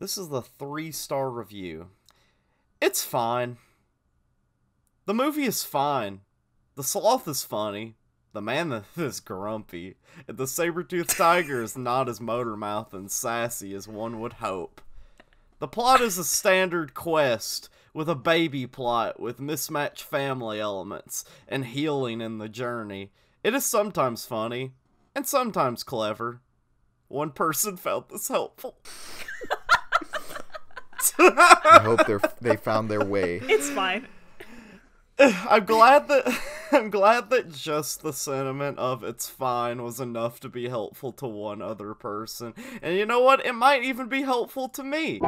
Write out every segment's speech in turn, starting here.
This is the 3-star review. It's fine. The movie is fine. The sloth is funny. The man is grumpy. And the saber-toothed tiger is not as motor-mouthed and sassy as one would hope. The plot is a standard quest, with a baby plot with mismatched family elements, and healing in the journey. It is sometimes funny, and sometimes clever. One person found this helpful. I hope they found their way. It's fine. I'm glad that just the sentiment of "it's fine" was enough to be helpful to one other person. And you know what? It might even be helpful to me.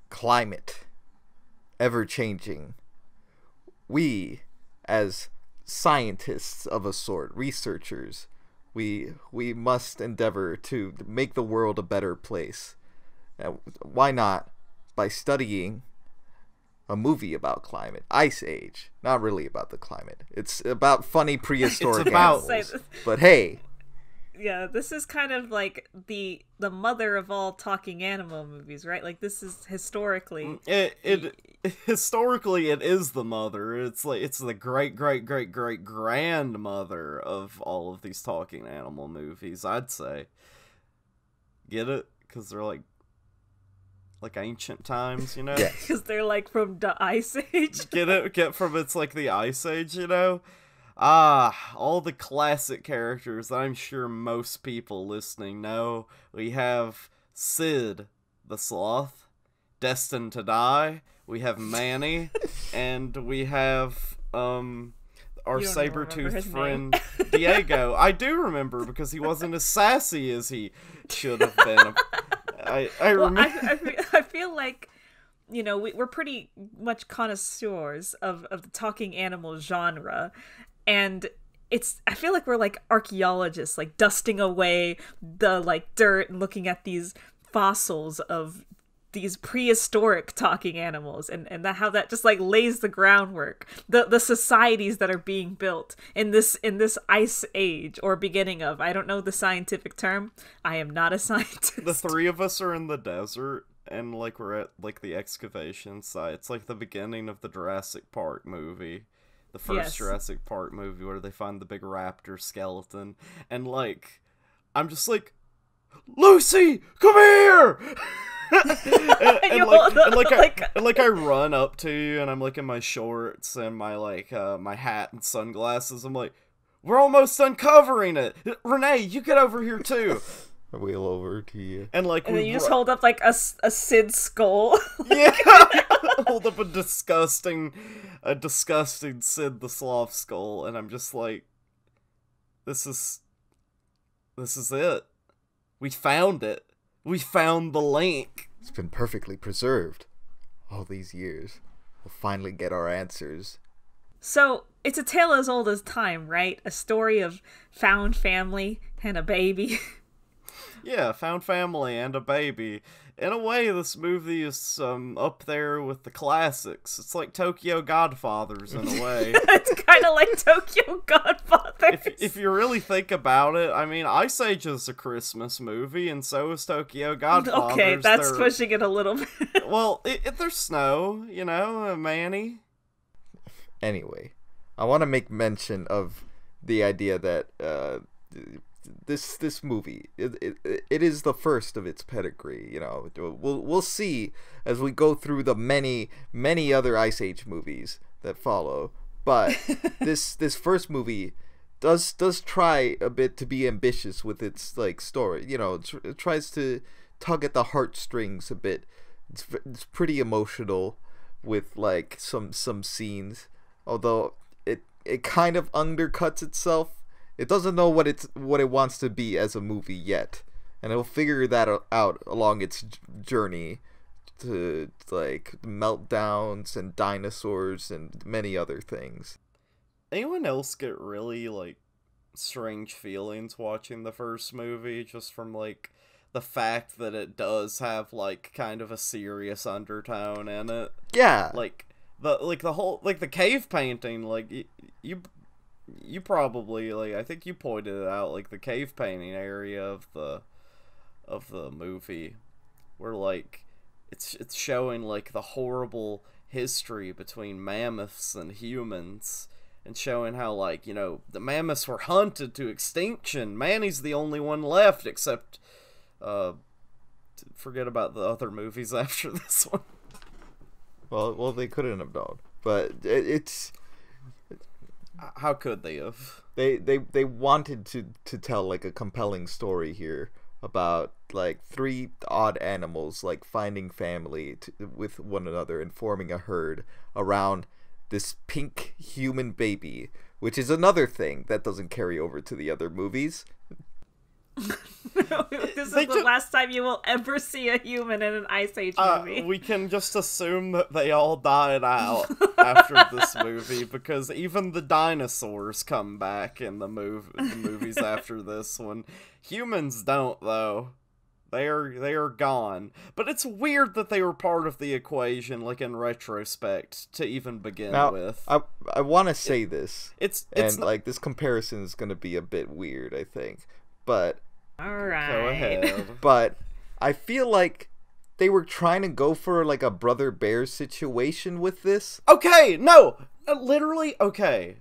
Climate. Ever-changing. We, as scientists of a sort, researchers, we must endeavor to make the world a better place. Why not by studying a movie about climate? Ice Age. Not really about the climate. It's about funny prehistoric animals. But hey... Yeah, this is kind of like the mother of all talking animal movies, right? Like, this is historically historically it is the mother. It's the great grandmother of all of these talking animal movies, I'd say. Get it? Because they're like ancient times, you know? Yeah. Because they're like from the Ice Age. Get it? Get from it's like the Ice Age, you know? All the classic characters that I'm sure most people listening know. We have Sid, the sloth, destined to die. We have Manny, and we have, our saber-toothed friend, Diego. I do remember, because he wasn't as sassy as he should have been. I remember. I feel like, you know, we're pretty much connoisseurs of the talking animal genre. And I feel like we're like archaeologists, like dusting away the like dirt and looking at these fossils of these prehistoric talking animals, and how that just like lays the groundwork, the societies that are being built in this Ice Age, or beginning of. I don't know the scientific term. I am not a scientist. The three of us are in the desert, and like we're at like the excavation site. It's like the beginning of the Jurassic Park movie. The first Jurassic Park movie where they find the big raptor skeleton. And, like, I'm just like, Lucy, come here! and I run up to you, and I'm, like, in my shorts and my, like, my hat and sunglasses. I'm like, we're almost uncovering it! Rene, you get over here, too! I wheel over to you. And then you just hold up, like, a Sid skull. Yeah! Hold up a disgusting Sid the Sloth skull, and I'm just like, this is it. We found it. We found the link. It's been perfectly preserved all these years. We'll finally get our answers. So, it's a tale as old as time, right? A story of found family and a baby. Yeah, found family and a baby. In a way, this movie is up there with the classics. It's like Tokyo Godfathers in a way. It's kind of like Tokyo Godfathers. If you really think about it, I mean, Ice Age is a Christmas movie, and so is Tokyo Godfathers. Okay, that's pushing it a little bit. Well, there's snow, you know, Manny. Anyway, I want to make mention of the idea that this movie, it is the first of its pedigree. You know, we'll see as we go through the many other Ice Age movies that follow. But this first movie does try a bit to be ambitious with its like story. You know, it tries to tug at the heartstrings a bit. It's pretty emotional with like some scenes, although it kind of undercuts itself. It doesn't know what it wants to be as a movie yet, and it'll figure that out along its journey to like meltdowns and dinosaurs and many other things. Anyone else get really like strange feelings watching the first movie just from like the fact that it does have like kind of a serious undertone in it? Yeah. Like the whole like the cave painting, like you probably like, I think you pointed it out, like the cave painting area of the movie where like it's showing like the horrible history between mammoths and humans, and showing how, like, you know, the mammoths were hunted to extinction. Manny's the only one left, except forget about the other movies after this one. Well, they couldn't have known, but it's how could they have? They wanted to tell like a compelling story here about like three odd animals like finding family with one another and forming a herd around this pink human baby, which is another thing that doesn't carry over to the other movies. This is the last time you will ever see a human in an Ice Age movie. We can just assume that they all died out after this movie, because even the dinosaurs come back in the movies after this one. Humans don't, though. They are gone. But it's weird that they were part of the equation, like in retrospect, to even begin with. I want to say this. It's like this comparison is going to be a bit weird, I think. But all right, go ahead. But I feel like they were trying to go for like a brother bear situation with this. Okay, no, literally okay.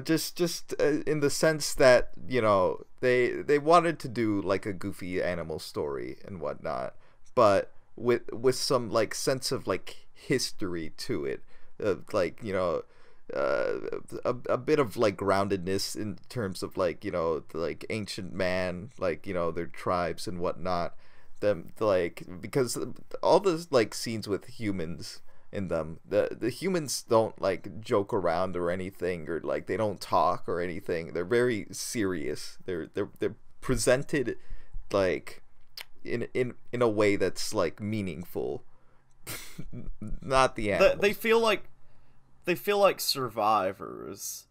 Just in the sense that, you know, they wanted to do like a goofy animal story and whatnot, but with some like sense of like history to it, like, you know. A bit of like groundedness in terms of like, you know, like ancient man, like, you know, their tribes and whatnot, them like, because all those like scenes with humans in them, the humans don't like joke around or anything, or like they don't talk or anything. They're very serious. They're presented like in a way that's like meaningful. Not the animals. They feel like survivors.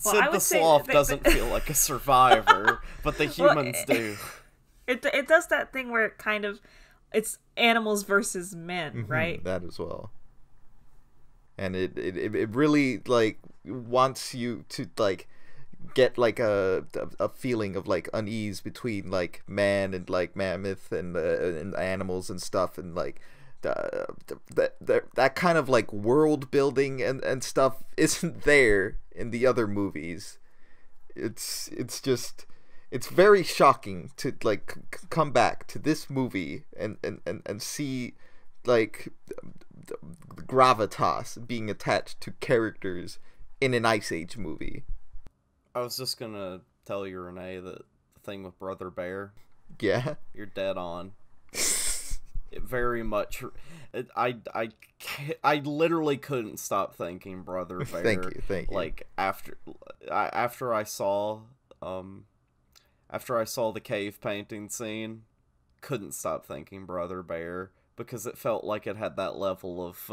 Well, Sid the Sloth doesn't feel like a survivor, but the humans do. It does that thing where it kind of, it's animals versus men, right? That as well. And it really like wants you to like get like a feeling of like unease between like man and like mammoth and animals and stuff, and like that kind of like world building and stuff isn't there in the other movies. It's very shocking to like come back to this movie and see like gravitas being attached to characters in an Ice Age movie. I was just gonna tell you, Rene, that the thing with Brother Bear, yeah, you're dead on. It very much. I literally couldn't stop thinking Brother Bear. Thank you. Like after I saw the cave painting scene, couldn't stop thinking Brother Bear, because it felt like it had that level of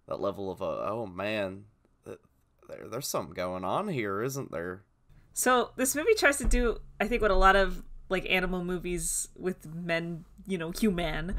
oh man, there's something going on here, isn't there? So this movie tries to do, I think, what a lot of like animal movies with men, you know, human,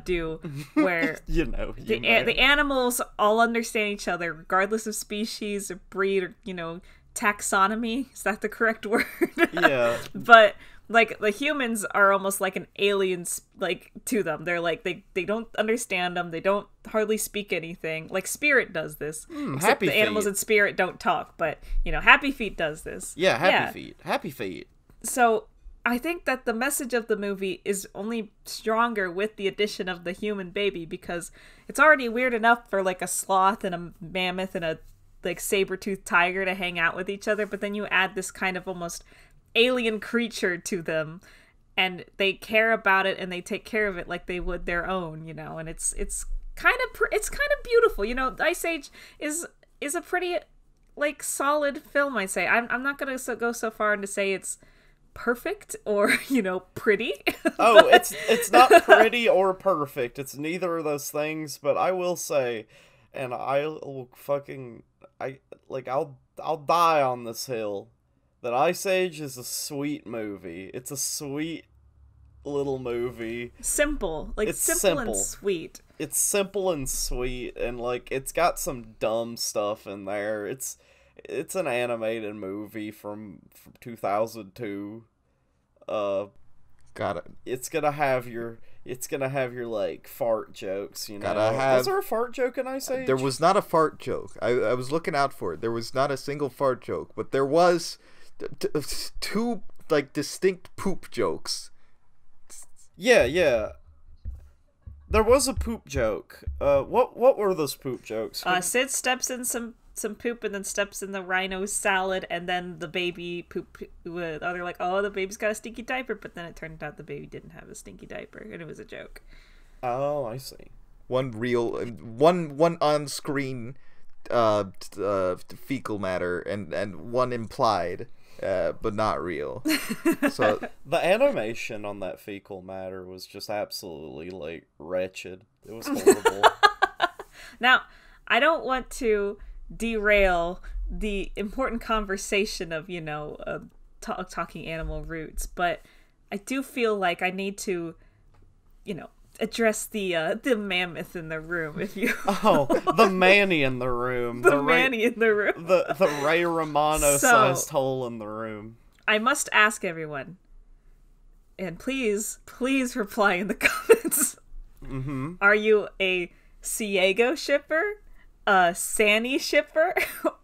do, where the animals all understand each other regardless of species or breed or, you know, taxonomy. Is that the correct word? Yeah. But like the humans are almost like an alien, like, to them. They're like they don't understand them. They don't hardly speak anything. Like Spirit does this. Except the animals in Spirit don't talk, but you know, Happy Feet does this. Yeah, Happy Feet. So I think that the message of the movie is only stronger with the addition of the human baby, because it's already weird enough for like a sloth and a mammoth and a like saber-toothed tiger to hang out with each other, but then you add this kind of almost alien creature to them, and they care about it and they take care of it like they would their own, you know. And it's kind of beautiful, you know. Ice Age is a pretty like solid film, I say. I'm not gonna go so far as to say it's perfect or, you know, pretty. Oh, it's not pretty or perfect. It's neither of those things. But I will say, and I'll die on this hill, that Ice Age is a sweet movie. It's a sweet little movie. Simple, like it's simple and sweet. It's simple and sweet, and like it's got some dumb stuff in there. It's an animated movie from 2002. Got it. It's gonna have your like fart jokes, you know. Was there a fart joke in Ice Age? There was not a fart joke. I was looking out for it. There was not a single fart joke, but there was two like distinct poop jokes. Yeah. There was a poop joke. What were those poop jokes? Sid steps in some poop and then steps in the rhino salad, and then the baby poop. They're like, oh, the baby's got a stinky diaper, but then it turned out the baby didn't have a stinky diaper, and it was a joke. Oh, I see. One on screen fecal matter and one implied. But not real. So the animation on that fecal matter was just absolutely like wretched. It was horrible. Now, I don't want to derail the important conversation of, you know, talking animal roots, but I do feel like I need to, you know, address the mammoth in the room, if you the Manny in the room. The Manny in the room. The Ray Romano sized hole in the room. I must ask everyone, and please reply in the comments. Mm-hmm. Are you a Ciego shipper, a Sanny shipper,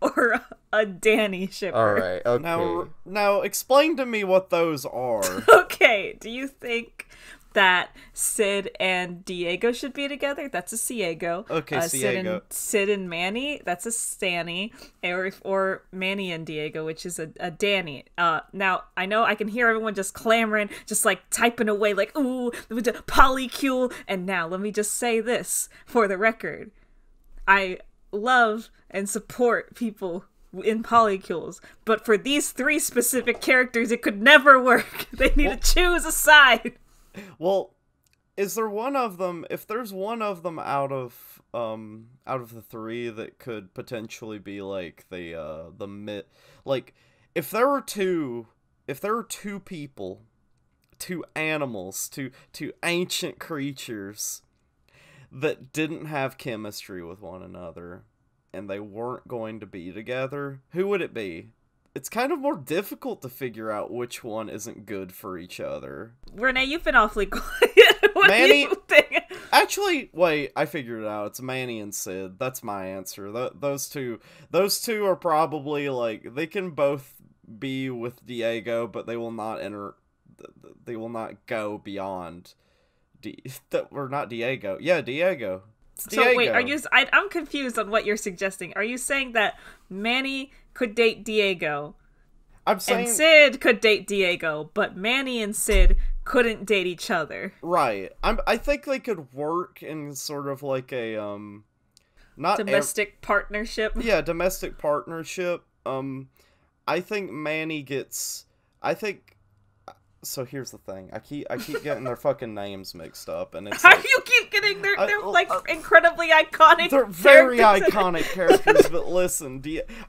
or a Danny shipper? Alright, okay. Now explain to me what those are. Okay, do you think that Sid and Diego should be together? That's a Ciego. Okay, Ciego. Sid and Manny, that's a Stanny. Or Manny and Diego, which is a Danny. Now, I know I can hear everyone just clamoring, just like typing away, like, ooh, polycule. And now, let me just say this for the record. I love and support people in polycules, but for these three specific characters, it could never work. They need to choose a side. Well, is there one of them? If there's one of them out of the three that could potentially be like the like if there were two people, two animals, two ancient creatures that didn't have chemistry with one another and they weren't going to be together, who would it be? It's kind of more difficult to figure out which one isn't good for each other. Rene, you've been awfully quiet. What Manny, do you think? Actually, wait, I figured it out. It's Manny and Sid. That's my answer. Those two are probably like, they can both be with Diego, but they will not go beyond or not Diego. Yeah, Diego. It's Diego. So wait, I'm confused on what you're suggesting. Are you saying that Manny could date Diego, I'm saying, and Sid could date Diego, but Manny and Sid couldn't date each other? Right. I think they could work in sort of like a not domestic partnership. Yeah, domestic partnership. I think Manny gets. So here's the thing. I keep getting their fucking names mixed up, and it's like, you keep getting they're like incredibly iconic. They're very iconic characters, but listen,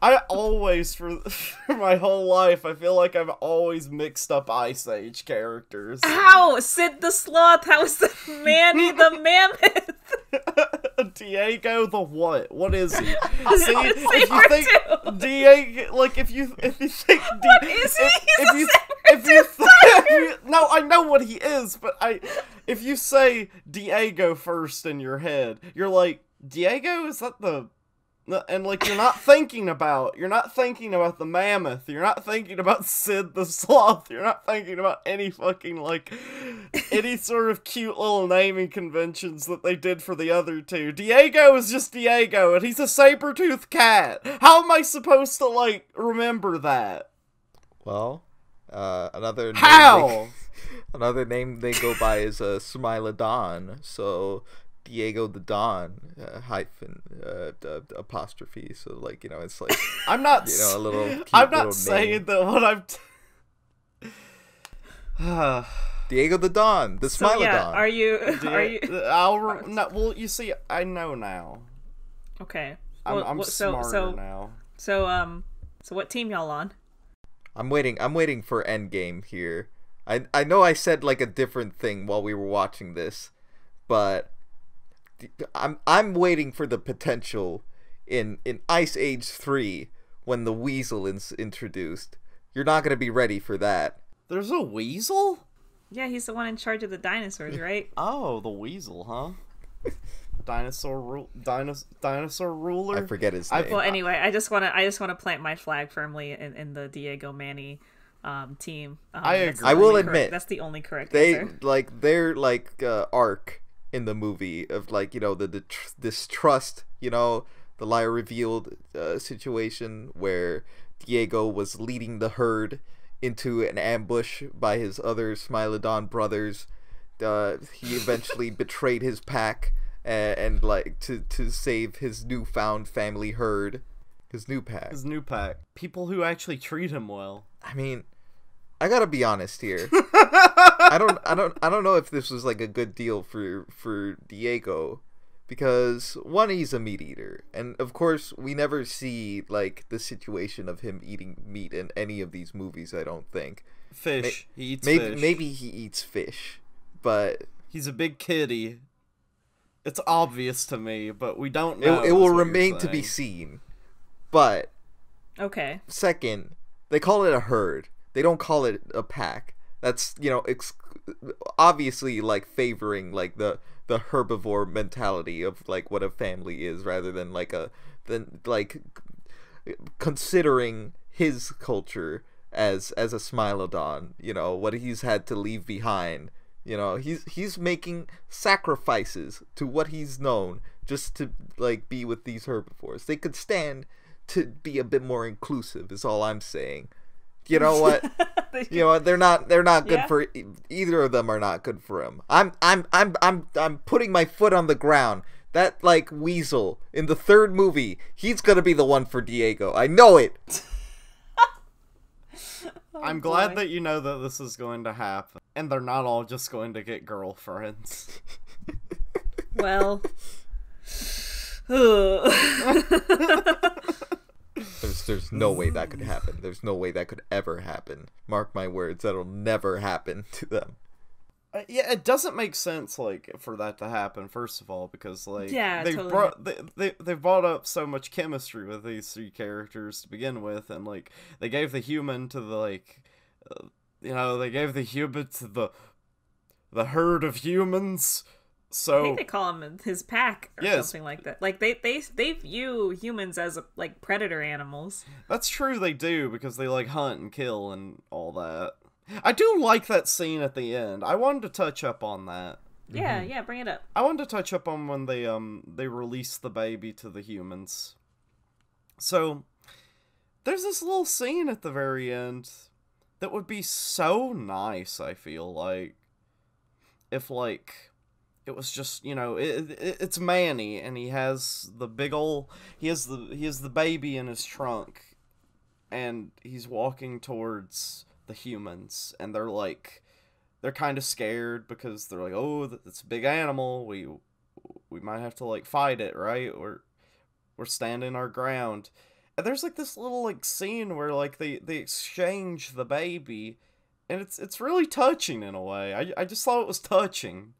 I always for my whole life I feel like I've always mixed up Ice Age characters. How? Sid the Sloth? How is the Manny the Mammoth? Diego the what? What is he? See, if you think Diego, like if you think what is he? if you no, I know what he is, but if you say Diego first in your head, you're like, Diego, is that the And like you're not thinking about the mammoth, you're not thinking about Sid the Sloth, you're not thinking about any fucking like any sort of cute little naming conventions that they did for the other two. Diego is just Diego, and he's a saber-toothed cat. How am I supposed to like remember that? Well, another How? Another name they go by is Smilodon. So Diego the Don hyphen apostrophe. So like it's like I'm not. a little. Cute I'm not little saying name. that what I'm. Diego the Don, the So Smilodon. yeah, are you? Well, you see, I know now. Okay. I'm smarter now. So what team y'all on? I'm waiting for Endgame here. I know I said like a different thing while we were watching this, but I'm waiting for the potential in Ice Age 3 when the weasel is introduced. You're not gonna be ready for that. There's a weasel? Yeah, he's the one in charge of the dinosaurs, right? Oh, the weasel, huh? Dinosaur ruler. I forget his name. Well, anyway, I just want to plant my flag firmly in the Diego Manny team. I agree. I will admit that's the only correct they answer. like their like arc in the movie of like the distrust, the liar revealed situation where Diego was leading the herd into an ambush by his other Smilodon brothers. He eventually betrayed his pack and like to save his newfound family herd, his new pack. People who actually treat him well. I mean, I gotta be honest here. I don't know if this was like a good deal for Diego, because one, he's a meat eater, and of course we never see like the situation of him eating meat in any of these movies. I don't think. Fish. He eats fish. Maybe he eats fish, but he's a big kitty. It's obvious to me, but we don't know. It will remain to be seen. But okay. Second, they call it a herd. They don't call it a pack. That's obviously like favoring like the herbivore mentality of like what a family is, rather than like considering his culture as a Smilodon. What he's had to leave behind. He's making sacrifices to what he's known just to like be with these herbivores. They could stand to be a bit more inclusive, is all I'm saying. You know what? They're not good for either of them. Are not good for him. I'm putting my foot on the ground. That like weasel in the third movie, he's gonna be the one for Diego. I know it. I'm glad that you know that this is going to happen, and they're not all just going to get girlfriends. Well, there's no way that could happen. There's no way that could ever happen. Mark my words, that'll never happen to them. Yeah, it doesn't make sense like for that to happen. First of all, because like they've brought up so much chemistry with these three characters to begin with, and like they gave the human to the like, they gave the human to the herd of humans. So I think they call him his pack or something like that. Like they view humans as like predator animals. That's true, they do, because they like hunt and kill and all that. I do like that scene at the end. I wanted to touch up on that. Yeah, yeah, bring it up. I wanted to touch up on when they release the baby to the humans. So there's this little scene at the very end that would be so nice, I feel like, if like it was just, it's Manny, and he has the baby in his trunk, and he's walking towards the humans, and they're kind of scared because they're like, oh, it's a big animal, we might have to like fight it, right? We're standing our ground. And there's like this little like scene where like they exchange the baby, and it's really touching in a way. I just thought it was touching.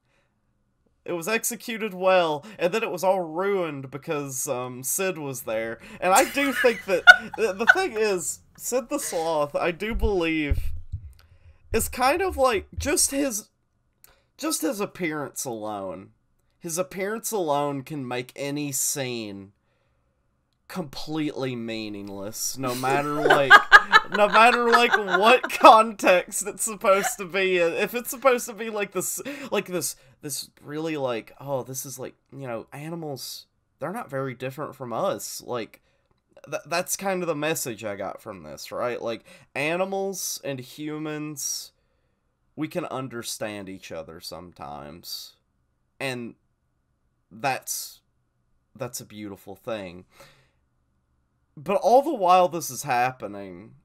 It was executed well, and then it was all ruined because Sid was there. And I do think that the thing is, Sid the Sloth, I do believe, is kind of like just his appearance alone. His appearance alone can make any scene completely meaningless, no matter like what context it's supposed to be. If it's supposed to be this really like, oh, this is like, animals, they're not very different from us. Like, that's kind of the message I got from this, right? Like, animals and humans, we can understand each other sometimes. And that's a beautiful thing. But all the while this is happening,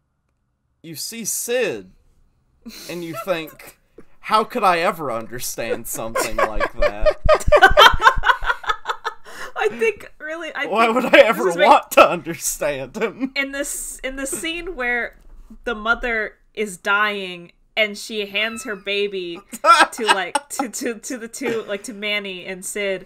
you see Sid, and you think, how could I ever understand something like that? Why would I ever want to understand him? In the scene where the mother is dying and she hands her baby to Manny and Sid,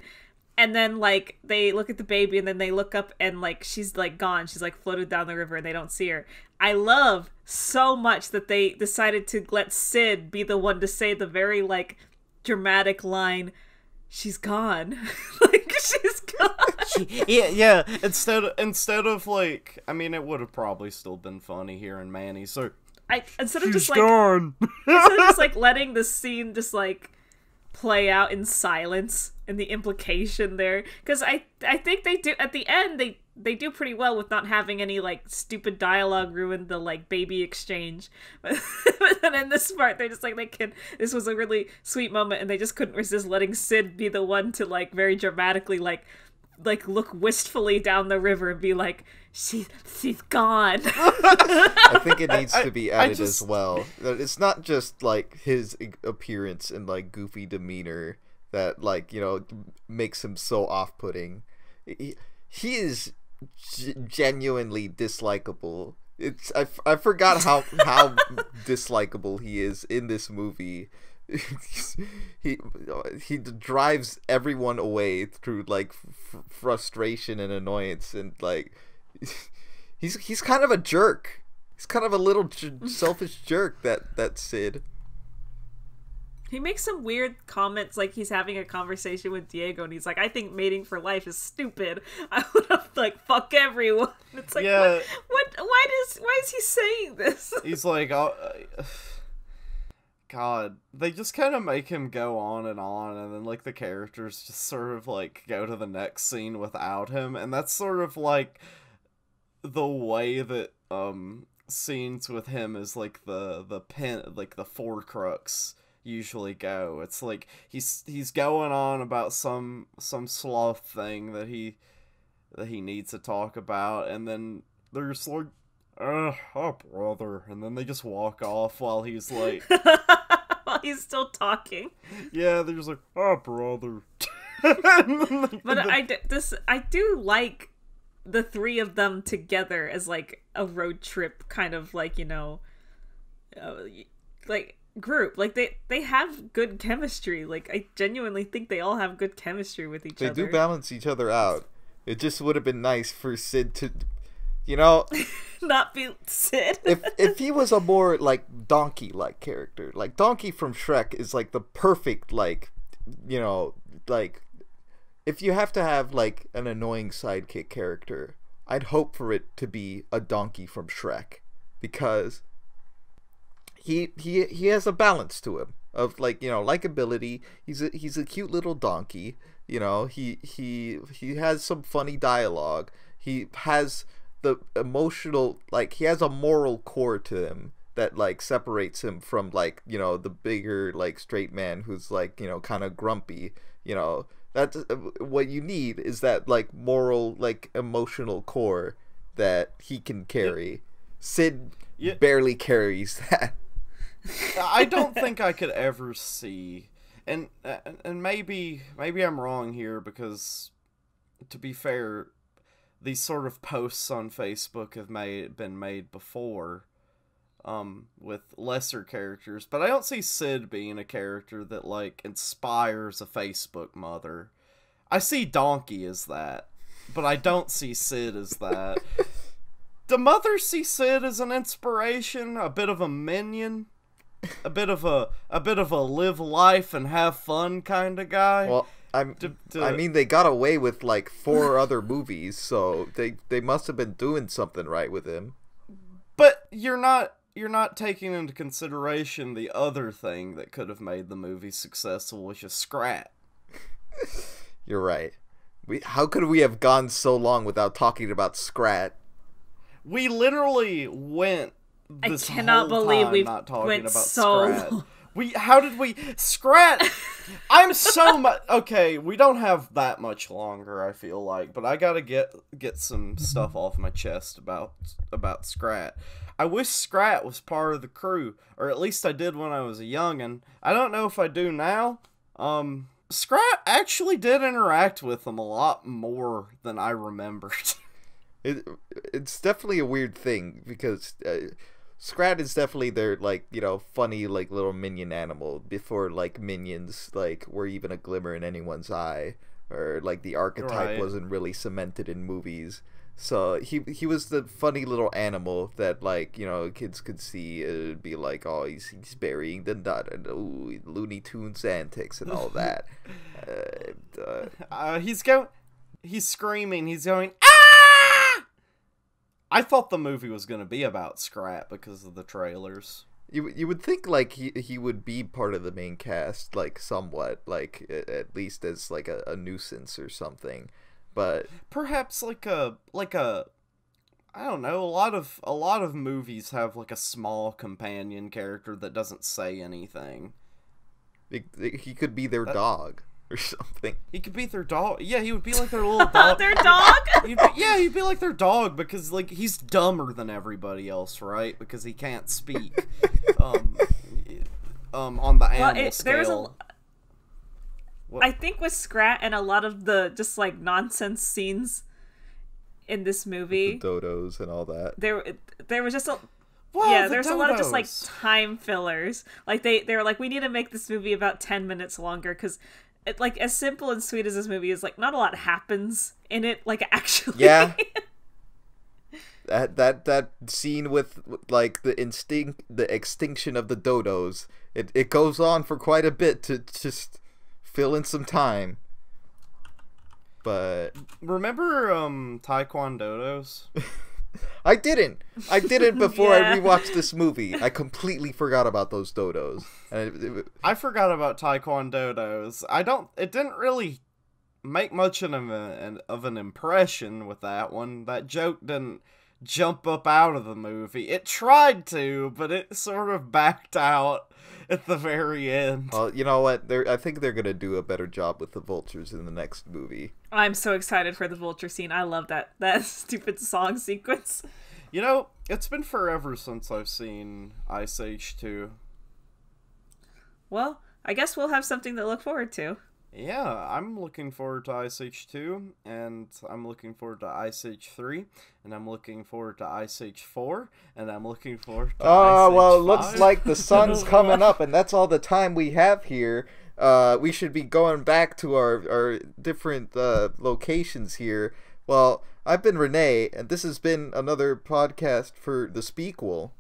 and then like they look at the baby and then they look up and like she's like gone. She's like floated down the river and they don't see her. I love so much that they decided to let Sid be the one to say the very like dramatic line, "She's gone." Like, she's gone. Yeah. Instead of like, I mean, it would have probably still been funny hearing Manny. So instead of just gone. like letting the scene just like play out in silence and the implication there, because I think they do at the end they do pretty well with not having any like stupid dialogue ruin the like baby exchange. But then in this part they're just like, this was a really sweet moment and they just couldn't resist letting Sid be the one to like very dramatically like look wistfully down the river and be like, she's gone. I think it needs to be added as well. It's not just like his appearance and like goofy demeanor that like, makes him so off-putting. He is genuinely dislikable. I forgot how dislikable he is in this movie. He drives everyone away through like frustration and annoyance, and like he's kind of a jerk. He's kind of a little selfish jerk, that Sid. He makes some weird comments, like he's having a conversation with Diego, and he's like, "I think mating for life is stupid. I would have like fuck everyone." It's like, yeah. What? Why is he saying this? He's like, oh, God, they just kind of make him go on, and then like the characters just sort of like go to the next scene without him, and that's sort of like the way that scenes with him is like the four crux usually go. It's like he's going on about some sloth thing that he needs to talk about, and then they're just like, oh brother, and then they just walk off while he's like while he's still talking. Yeah, they're just like, oh brother. But I do like the three of them together as like a road trip kind of like, like group. Like they have good chemistry. Like I genuinely think they all have good chemistry with each other. They do balance each other out. It just would have been nice for Sid to, not be Sid. if he was a more like Donkey-like character, like Donkey from Shrek is like the perfect like, like if you have to have like an annoying sidekick character, I'd hope for it to be a Donkey from Shrek, because he has a balance to him of like, likability. He's a cute little donkey. He has some funny dialogue. He has the emotional, like he has a moral core to him that like separates him from like, the bigger like straight man who's like, kind of grumpy. That's what you need, is that like moral, like emotional core that he can carry. Sid barely carries that. I don't think I could ever see, and maybe I'm wrong here, because to be fair, these sort of posts on Facebook have been made before, with lesser characters, but I don't see Sid being a character that like inspires a Facebook mother. I see Donkey as that, but I don't see Sid as that. Do mothers see Sid as an inspiration, a bit of a minion? A bit of a live life and have fun kind of guy. Well, I mean, they got away with like 4 other movies, so they must have been doing something right with him. But you're not taking into consideration the other thing that could have made the movie successful, which is Scrat. You're right. How could we have gone so long without talking about Scrat? We literally went this I cannot whole believe time we not talking went about so Scrat. long. How did we Scrat? I'm so much okay. We don't have that much longer. I feel like, but I gotta get some stuff off my chest about Scrat. I wish Scrat was part of the crew, or at least I did when I was a youngin'. I don't know if I do now. Scrat actually did interact with them a lot more than I remembered. It's definitely a weird thing because Scrat is definitely their like, you know, funny like little minion animal before like minions like were even a glimmer in anyone's eye, or like the archetype wasn't really cemented in movies. So he was the funny little animal that, like, you know, kids could see. It'd be like, oh, he's burying the nut, and ooh, Looney Tunes antics and all that. He's screaming. He's going, ah! I thought the movie was going to be about Scrat because of the trailers. You would think like he would be part of the main cast, like somewhat, like at least as like a nuisance or something. But perhaps like a I don't know, a lot of movies have like a small companion character that doesn't say anything. He could be their dog or something. He could be their dog. Yeah, he would be like their little dog. Their dog? He'd be like their dog because like he's dumber than everybody else, right? Because he can't speak. On the animal scale. I think with Scrat and a lot of the just like nonsense scenes in this movie, the dodos and all that. There was just a there's a lot of just like time fillers. Like they were like, we need to make this movie about 10 minutes longer because like as simple and sweet as this movie is, like not a lot happens in it. Like actually, yeah. That scene with like the extinction of the dodos. It goes on for quite a bit to just fill in some time. But remember Taekwondo's? I didn't before I rewatched this movie. I completely forgot about those dodos. I forgot about Taekwondo's. It didn't really make much of an impression with that one. That joke didn't jump up out of the movie. It tried to, but it sort of backed out at the very end. Well, you know what? I think they're gonna do a better job with the vultures in the next movie. I'm so excited for the vulture scene. I love that stupid song sequence. You know, it's been forever since I've seen Ice Age 2. Well, I guess we'll have something to look forward to. Yeah, I'm looking forward to Ice Age 2, and I'm looking forward to Ice Age 3, and I'm looking forward to Ice Age 4, and I'm looking forward to Ice Age 5. Looks like the sun's coming up, and that's all the time we have here. We should be going back to our different locations here. Well, I've been Rene, and this has been another podcast for the Speakuel.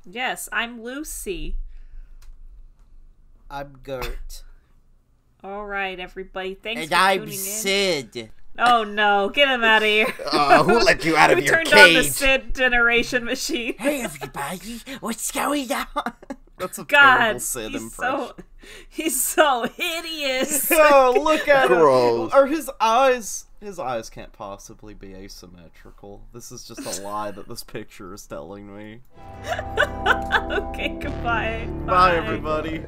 Yes, I'm Lucy. I'm Gert. All right, everybody. Thanks and for I'm tuning in. Sid. Oh no, get him out of here. Who let you out of your cage? Who turned on the Sid generation machine? Hey everybody, what's going on? That's a God, terrible Sid impression. He's so hideous. Oh, look at Gross. him. Or his eyes can't possibly be asymmetrical. This is just a lie that this picture is telling me. Okay, goodbye. Bye everybody.